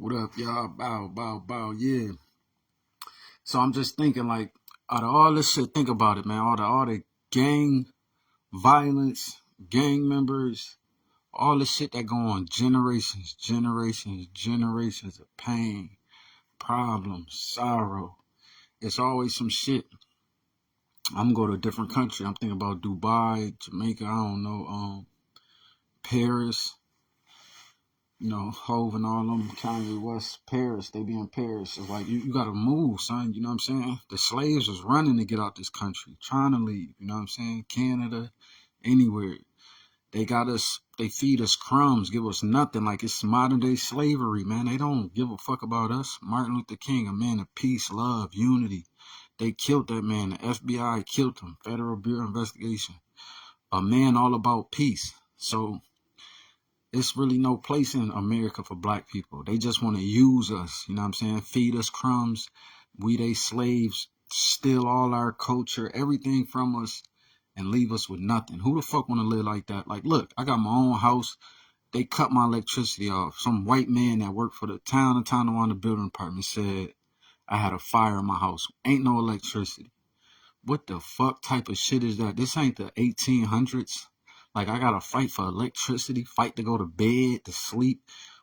What up, y'all? Bow, yeah. So I'm just thinking, like, out of all this shit, think about it, man. All the gang violence, gang members, all the shit that go on, generations of pain, problems, sorrow. It's always some shit. I'm gonna go to a different country. I'm thinking about Dubai, Jamaica, I don't know, Paris. Hove and all them, Kanye West, Paris, they be in Paris. It's like, you gotta move, son, you know what I'm saying? The slaves was running to get out this country, trying to leave, you know what I'm saying? Canada, anywhere. They feed us crumbs, give us nothing, like it's modern day slavery, man. They don't give a fuck about us. Martin Luther King, a man of peace, love, unity. They killed that man. The FBI killed him, Federal Bureau of Investigation. A man all about peace. So it's really no place in America for black people. They just want to use us, you know what I'm saying? Feed us crumbs. We they slaves, steal all our culture, everything from us, and leave us with nothing. Who the fuck want to live like that? Like, look, I got my own house. They cut my electricity off. Some white man that worked for the town of Tonawanda building department said I had a fire in my house. Ain't no electricity. What the fuck type of shit is that? This ain't the 1800s. Like, I gotta fight for electricity, fight to go to bed, to sleep.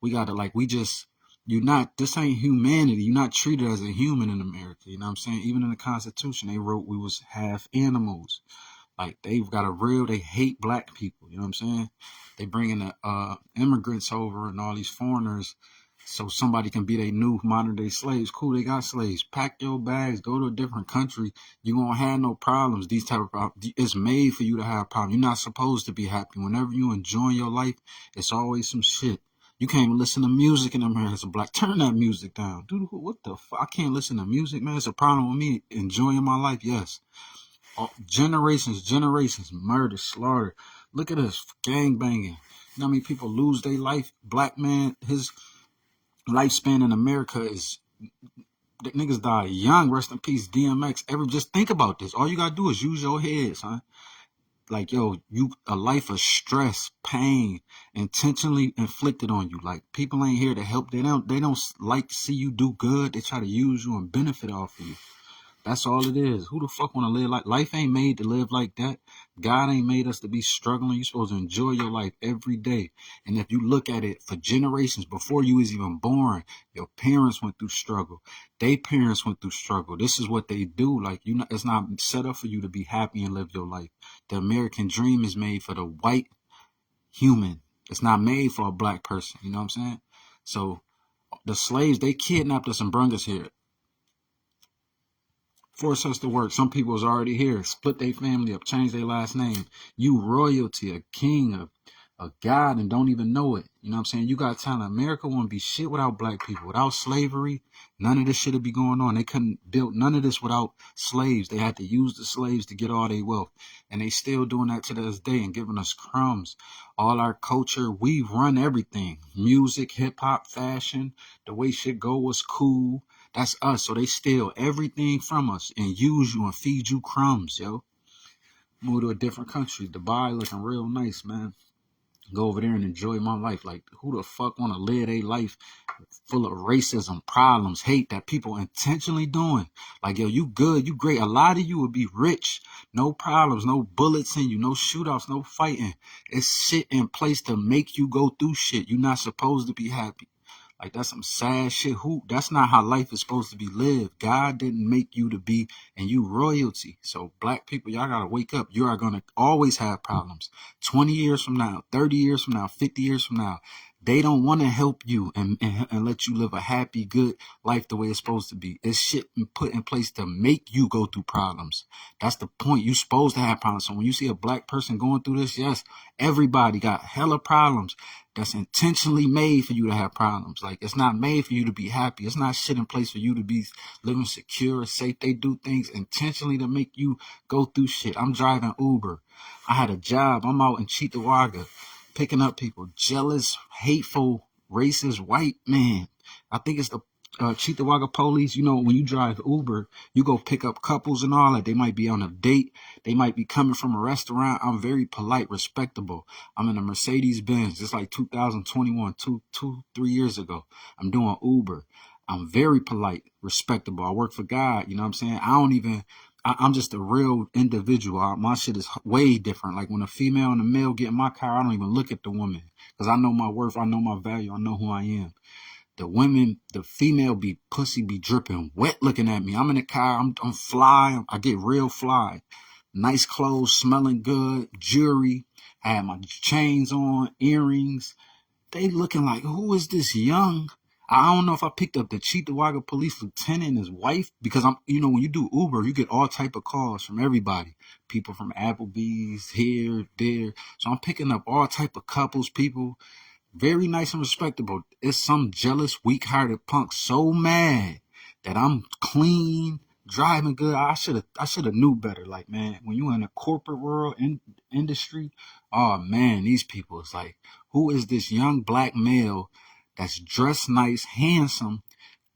We gotta, like, this ain't humanity. You're not treated as a human in America. You know what I'm saying? Even in the Constitution, they wrote we was half animals. Like, they hate black people. You know what I'm saying? They bringing the immigrants over and all these foreigners so somebody can be their new modern day slaves. Cool, they got slaves. Pack your bags, go to a different country. You won't have no problems. These type of problems. It's made for you to have problems. You're not supposed to be happy. Whenever you enjoy your life, it's always some shit. You can't even listen to music in America as a black. Turn that music down. Dude, what the fuck? I can't listen to music, man. It's a problem with me enjoying my life, yes. Generations, murder, slaughter. Look at us, gang banging. You know how many people lose their life? Black man, his lifespan in America is the niggas die young. Rest in peace, DMX. Just think about this. All you gotta do is use your head, son. Like, yo, a life of stress, pain, intentionally inflicted on you. Like, people ain't here to help. They don't like to see you do good. They try to use you and benefit off of you. That's all it is. Who the fuck want to live like life ain't made to live like that? God ain't made us to be struggling. You're supposed to enjoy your life every day. And if you look at it for generations before you was even born, your parents went through struggle. Their parents went through struggle. This is what they do. Like, it's not set up for you to be happy and live your life. The American dream is made for the white human. It's not made for a black person. You know what I'm saying? So the slaves, they kidnapped us and brought us here. Force us to work. Some people was already here. Split their family up. Change their last name. You royalty, a king, a god, and don't even know it. You know what I'm saying? You got talent. America wouldn't be shit without black people. Without slavery, none of this shit would be going on. They couldn't build none of this without slaves. They had to use the slaves to get all their wealth. And they still doing that to this day and giving us crumbs. All our culture, we run everything. Music, hip hop, fashion, the way shit go was cool. That's us. So they steal everything from us and use you and feed you crumbs, yo. Move to a different country. Dubai looking real nice, man. Go over there and enjoy my life. Like, who the fuck want to live a life full of racism, problems, hate that people intentionally doing? Like, yo, you good, you great. A lot of you would be rich. No problems, no bullets in you, no shootouts, no fighting. It's shit in place to make you go through shit. You're not supposed to be happy. Like, that's some sad shit. That's not how life is supposed to be lived. God didn't make you to be, and you royalty. So black people, y'all gotta wake up. You are gonna always have problems. 20 years from now, 30 years from now, 50 years from now, they don't want to help you and let you live a happy, good life the way it's supposed to be. It's shit put in place to make you go through problems. That's the point. You're supposed to have problems. So when you see a black person going through this, yes, everybody got hella problems. That's intentionally made for you to have problems. Like, it's not made for you to be happy. It's not shit in place for you to be living secure, safe. They do things intentionally to make you go through shit. I'm driving Uber. I had a job. I'm out in Cheektowaga picking up people. Jealous, hateful, racist white man. I think it's Cheektowaga police, you know, when you drive Uber, you go pick up couples and all that. They might be on a date. They might be coming from a restaurant. I'm very polite, respectable. I'm in a Mercedes Benz. It's like 2021, 3 years ago. I'm doing Uber. I'm very polite, respectable. I work for God. You know what I'm saying? I'm just a real individual. My shit is way different. Like when a female and a male get in my car, I don't even look at the woman because I know my worth. I know my value. I know who I am. The women, the female pussy be dripping wet looking at me. I'm in the car. I'm fly. I get real fly. Nice clothes, smelling good, jewelry. I had my chains on, earrings. They looking like, who is this young? I don't know if I picked up the Cheektowaga police lieutenant and his wife, because when you do Uber, you get all type of calls from everybody. People from Applebee's, here, there. So I'm picking up all type of couples, people. Very nice and respectable. It's some jealous, weak-hearted punk so mad that I'm clean, driving good. I should have knew better. Like, man, when you in a corporate world industry, oh man, these people is like, who is this young black male that's dressed nice, handsome,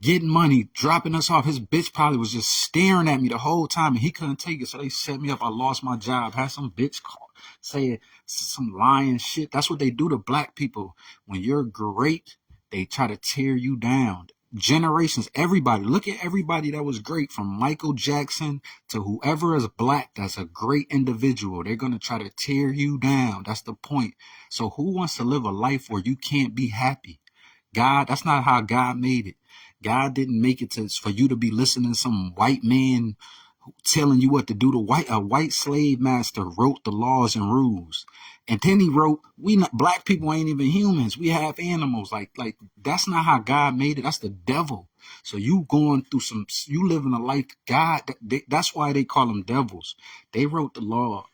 getting money, dropping us off? His bitch probably was just staring at me the whole time and he couldn't take it. So they set me up. I lost my job. Had some bitch call, say some lying shit. That's what they do to black people. When you're great, they try to tear you down. Generations, everybody. Look at everybody that was great, from Michael Jackson to whoever is black that's a great individual. They're going to try to tear you down. That's the point. So who wants to live a life where you can't be happy? God, that's not how God made it. God didn't make it for you to be listening to some white man telling you what to do. A white slave master wrote the laws and rules. And then he wrote, black people ain't even humans. We have animals. Like that's not how God made it. That's the devil. So you living a life, God, that's why they call them devils. They wrote the law.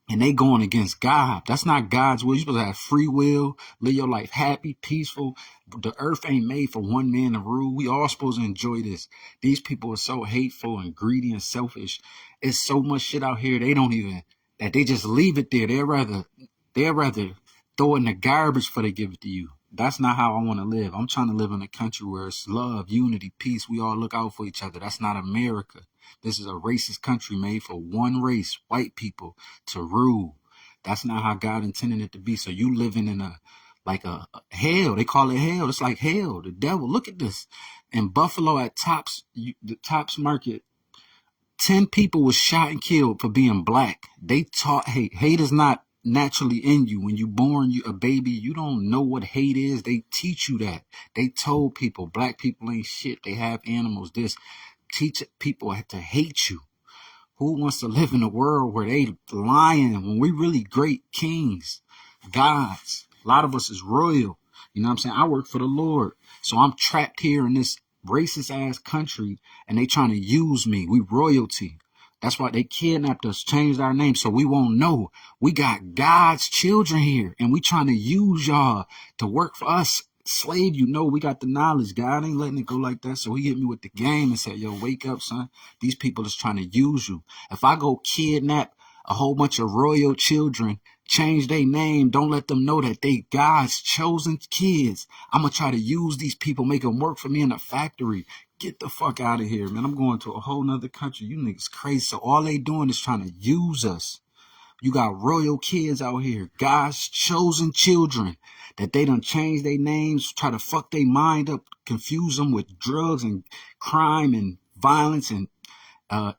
And they going against God. That's not God's will. You're supposed to have free will, live your life happy, peaceful. The earth ain't made for one man to rule. We all supposed to enjoy this. These people are so hateful and greedy and selfish. It's so much shit out here that they just leave it there. They'd rather throw it in the garbage before they give it to you. That's not how I want to live. I'm trying to live in a country where it's love, unity, peace. We all look out for each other. That's not America. This is a racist country made for one race, white people, to rule. That's not how God intended it to be. So you living in a hell. They call it hell. It's like hell, the devil. Look at this. In Buffalo at the Tops Market, 10 people was shot and killed for being black. They taught hate. Hate is not naturally in you. When you born, you a baby, you don't know what hate is. They teach you that. They told people black people ain't shit. They have animals. This teach people to hate you. Who wants to live in a world where they lying when we really great kings, gods? A lot of us is royal. You know what I'm saying? I work for the Lord. So I'm trapped here in this racist ass country and they trying to use me. We royalty. That's why they kidnapped us, changed our name so we won't know. We got God's children here and we trying to use y'all to work for us. Slave, we got the knowledge. God ain't letting it go like that. So he hit me with the game and said, yo, wake up, son. These people is trying to use you. If I go kidnap a whole bunch of royal children, change their name, don't let them know that they God's chosen kids, I'm going to try to use these people, make them work for me in a factory. Get the fuck out of here, man. I'm going to a whole nother country. You niggas crazy. So all they doing is trying to use us. You got royal kids out here, God's chosen children, that they done change their names, try to fuck their mind up, confuse them with drugs and crime and violence and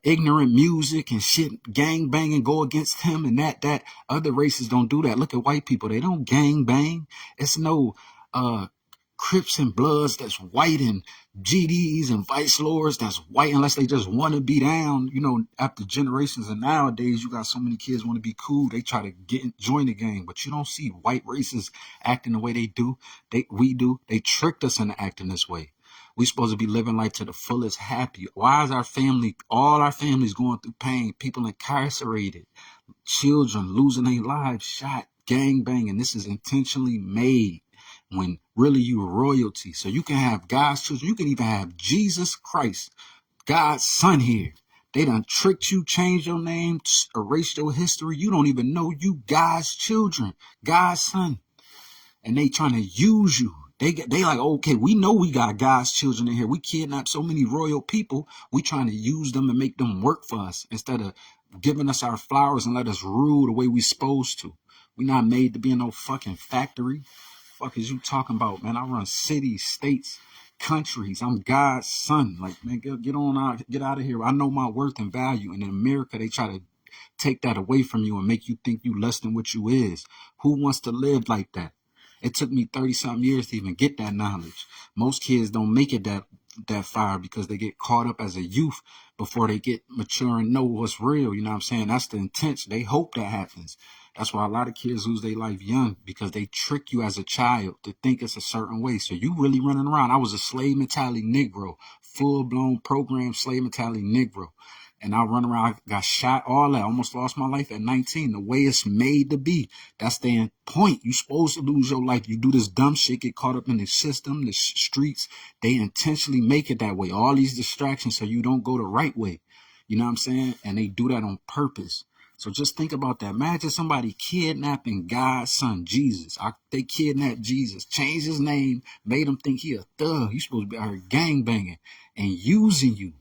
ignorant music and shit, gang banging, go against him and that. Other races don't do that. Look at white people. They don't gang bang. It's no Crips and Bloods that's white and GDs and Vice Lords that's white unless they just want to be down. After generations and nowadays, you got so many kids want to be cool. They try to join the gang, but you don't see white races acting the way they do. We do. They tricked us into acting this way. We supposed to be living life to the fullest, happy. Why is all our families going through pain? People incarcerated, children losing their lives, shot, gang banging. This is intentionally made. When really you are royalty. So you can have God's children. You can even have Jesus Christ, God's son here. They done tricked you, changed your name, erased your history. You don't even know you God's children, God's son. And they trying to use you. They like, okay, we know we got God's children in here. We kidnap so many royal people. We trying to use them and make them work for us instead of giving us our flowers and let us rule the way we supposed to. We not made to be in no fucking factory. Fuck is you talking about, man? I run cities, states, countries. I'm God's son. Like, man, get on out, get out of here. I know my worth and value. And in America, they try to take that away from you and make you think you less than what you is. Who wants to live like that? It took me 30 something years to even get that knowledge. Most kids don't make it that far because they get caught up as a youth before they get mature and know what's real. You know what I'm saying? That's the intention. They hope that happens. That's why a lot of kids lose their life young, because they trick you as a child to think it's a certain way. So you really running around. I was a slave mentality Negro, full blown programmed slave mentality Negro. And I run around, I got shot, all that. Almost lost my life at 19. The way it's made to be. That's the point. You supposed to lose your life. You do this dumb shit, get caught up in the system, the streets. They intentionally make it that way. All these distractions so you don't go the right way. You know what I'm saying? And they do that on purpose. So just think about that. Imagine somebody kidnapping God's son, Jesus. They kidnapped Jesus, changed his name, made him think he a thug. You supposed to be out here gangbanging and using you.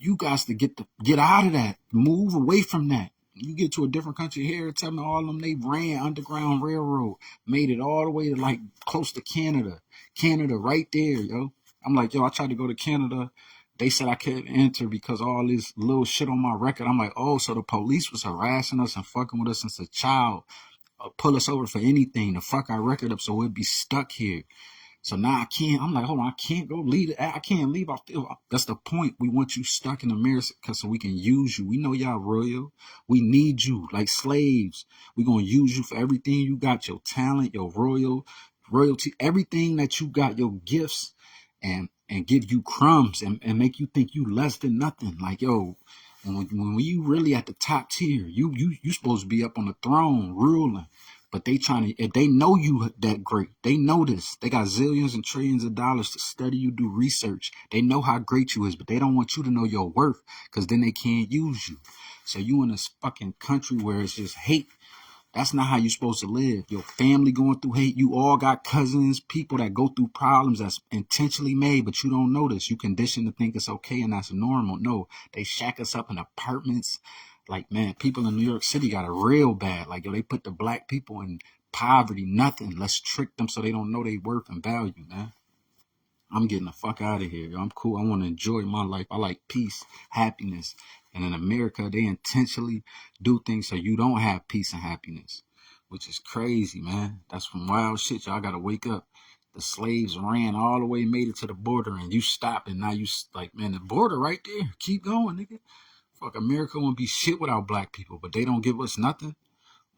You guys to get out of that. Move away from that. You get to a different country here, tell me all of them, they ran Underground Railroad, made it all the way to like close to Canada. Canada right there, yo. I'm like, yo, I tried to go to Canada. They said I couldn't enter because all this little shit on my record. I'm like, oh, so the police was harassing us and fucking with us since a child. Pull us over for anything to fuck our record up so we'd be stuck here. So now I can't. I'm like, hold on, I can't go leave. I can't leave. That's the point. We want you stuck in America so we can use you. We know y'all royal. We need you like slaves. We're gonna use you for everything you got, your talent, your royalty, everything that you got, your gifts, and give you crumbs and make you think you less than nothing. Like, yo, when you really at the top tier, you supposed to be up on the throne ruling. But they trying to, if they know you that great, they know this. They got zillions and trillions of dollars to study you, do research. They know how great you is, but they don't want you to know your worth because then they can't use you. So you in this fucking country where it's just hate. That's not how you're supposed to live. Your family going through hate. You all got cousins, people that go through problems that's intentionally made, but you don't notice. You conditioned to think it's okay and that's normal. No, they shack us up in apartments. Like, man, people in New York City got it real bad. Like, yo, they put the black people in poverty, nothing. Let's trick them so they don't know their worth and value, man. I'm getting the fuck out of here. Yo. I'm cool. I want to enjoy my life. I like peace, happiness. And in America, they intentionally do things so you don't have peace and happiness, which is crazy, man. That's some wild shit. Y'all got to wake up. The slaves ran all the way, made it to the border, and you stopped, and now you like, man, the border right there. Keep going, nigga. Fuck, America won't be shit without black people, but they don't give us nothing.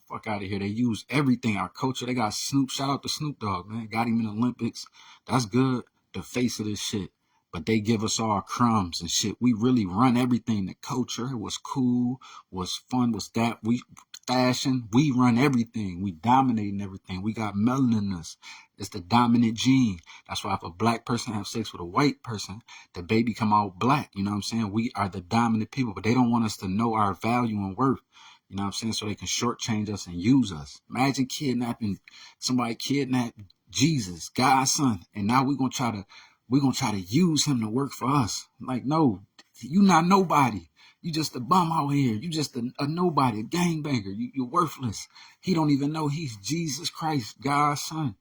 Fuck out of here. They use everything. Our culture. They got Snoop. Shout out to Snoop Dogg, man. Got him in the Olympics. That's good. The face of this shit. But they give us all crumbs and shit. We really run everything. The culture was cool, was fun, was that. We fashion. We run everything. We dominating everything. We got melanin in us. It's the dominant gene. That's why if a black person have sex with a white person, the baby come out black. You know what I'm saying? We are the dominant people, but they don't want us to know our value and worth. You know what I'm saying? So they can shortchange us and use us. Imagine kidnapping somebody, kidnapped Jesus, God's son, and now we're gonna try to use him to work for us. Like, no, you not nobody. You just a bum out here. You just a nobody, a gangbanger. You're worthless. He don't even know he's Jesus Christ, God's son.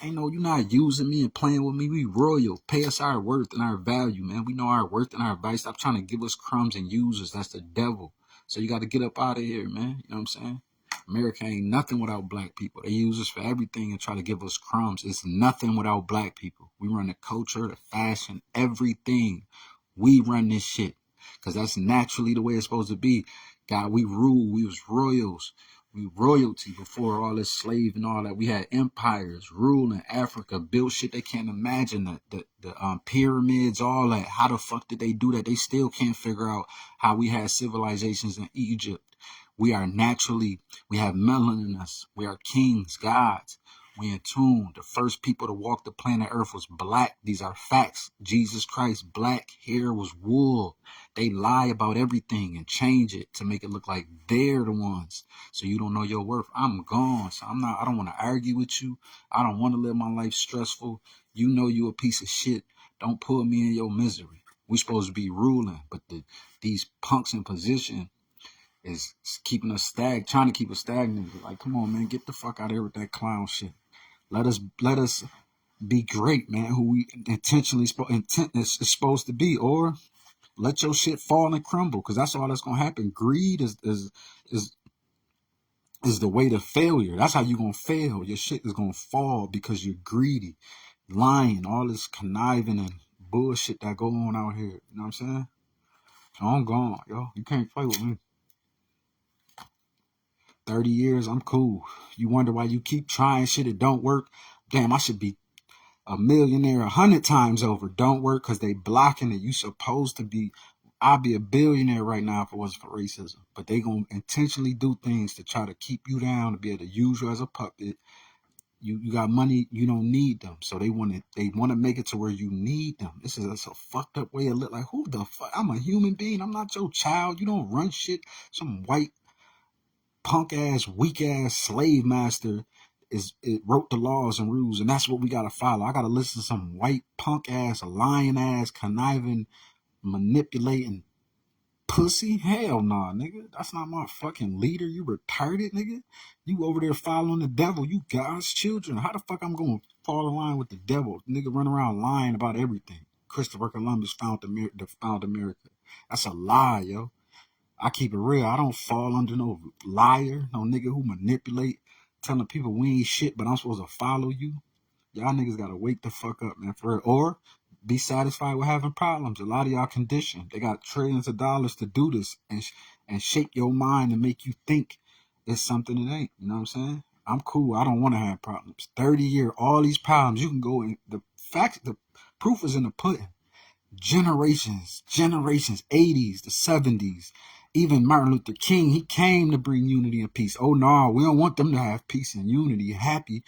Ain't no, you're not using me and playing with me. We royal. Pay us our worth and our value, man. We know our worth and our value. Stop trying to give us crumbs and use us. That's the devil. So you got to get up out of here, man. You know what I'm saying? America ain't nothing without black people. They use us for everything and try to give us crumbs. It's nothing without black people. We run the culture, the fashion, everything. We run this shit because that's naturally the way it's supposed to be. God, we rule. We was royals. We royalty before all this slave and all that. We had empires ruling Africa, built shit they can't imagine. The pyramids, all that. How the fuck did they do that? They still can't figure out how we had civilizations in Egypt. We are naturally, we have melanin in us. We are kings, gods. We in tune. The first people to walk the planet Earth was black. These are facts. Jesus Christ, black hair was wool. They lie about everything and change it to make it look like they're the ones. So you don't know your worth. I'm gone. So I don't want to argue with you. I don't want to live my life stressful. You know you a piece of shit. Don't put me in your misery. We supposed to be ruling, but these punks in position is keeping us trying to keep us stagnant. Like, come on, man, get the fuck out of here with that clown shit. Let us be great, man. Who we intentionally is supposed to be, or let your shit fall and crumble, because that's all that's gonna happen. Greed is the way to failure. That's how you gonna fail. Your shit is gonna fall because you're greedy, lying, all this conniving and bullshit that go on out here. You know what I'm saying? So I'm gone, yo. You can't play with me. 30 years, I'm cool. You wonder why you keep trying shit, it don't work. Damn, I should be a millionaire 100 times over. Don't work because they blocking it. You supposed to be. I'd be a billionaire right now if it wasn't for racism. But they gonna intentionally do things to try to keep you down, to be able to use you as a puppet. You got money, you don't need them. So they wanna make it to where you need them. This is a fucked up way of look. Like, who the fuck? I'm a human being. I'm not your child. You don't run shit. Some white punk ass, weak ass slave master it wrote the laws and rules, and that's what we gotta follow. I gotta listen to some white punk ass, lion ass, conniving, manipulating pussy? Hell nah, nigga. That's not my fucking leader. You retarded, nigga. You over there following the devil. You God's children. How the fuck I'm gonna fall in line with the devil? Nigga run around lying about everything. Christopher Columbus found America. That's a lie, yo. I keep it real. I don't fall under no liar, no nigga who manipulate, telling people we ain't shit, but I'm supposed to follow you. Y'all niggas gotta wake the fuck up, man, for real. Or be satisfied with having problems. A lot of y'all conditioned. They got trillions of dollars to do this and shape your mind and make you think it's something it ain't. You know what I'm saying? I'm cool. I don't want to have problems. 30 years, all these problems, you can go in. The proof is in the pudding. Generations, 80s, the 70s, even Martin Luther King, he came to bring unity and peace. Oh no, we don't want them to have peace and unity, happy.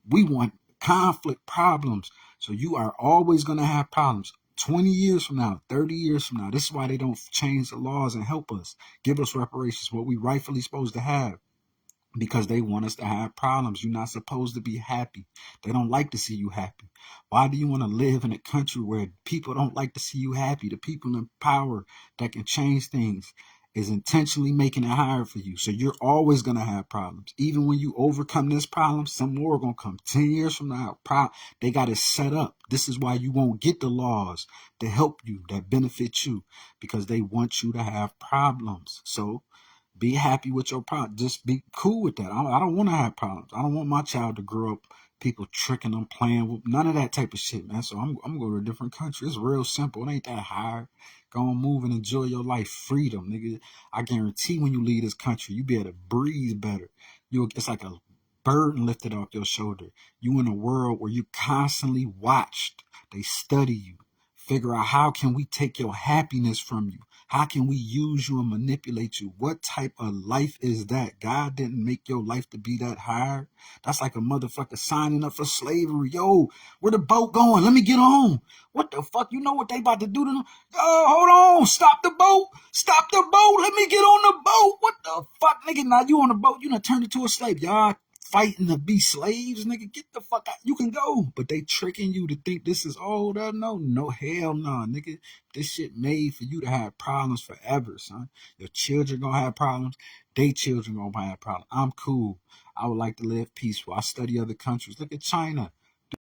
We want conflict, problems. So you are always going to have problems. 20 years from now, 30 years from now. This is why they don't change the laws and help us, give us reparations, what we rightfully supposed to have. Because they want us to have problems. You're not supposed to be happy. They don't like to see you happy. Why do you want to live in a country where people don't like to see you happy? The people in power that can change things is intentionally making it hard for you. So you're always going to have problems. Even when you overcome this problem, some more are going to come 10 years from now. They got it set up. This is why you won't get the laws to help you, that benefit you, because they want you to have problems. So be happy with your problem. Just be cool with that. I don't want to have problems. I don't want my child to grow up people tricking them, playing with none of that type of shit, man. So I'm going to go to a different country. It's real simple. It ain't that hard. Go and move and enjoy your life. Freedom, nigga. I guarantee when you leave this country, you be able to breathe better. It's like a burden lifted off your shoulder. You in a world where you constantly watched. They study you. Figure out how can we take your happiness from you? How can we use you and manipulate you? What type of life is that? God didn't make your life to be that hard. That's like a motherfucker signing up for slavery. Yo, where the boat going? Let me get on. What the fuck? You know what they about to do to them? Yo, hold on. Stop the boat. Stop the boat. Let me get on the boat. What the fuck, nigga? Now you on the boat. You done turned into a slave. Y'all fighting to be slaves, nigga. Get the fuck out. You can go. But they tricking you to think this is, oh, no, hell no, nigga. This shit made for you to have problems forever, son. Your children gonna have problems. They children gonna have problems. I'm cool. I would like to live peaceful. I study other countries. Look at China.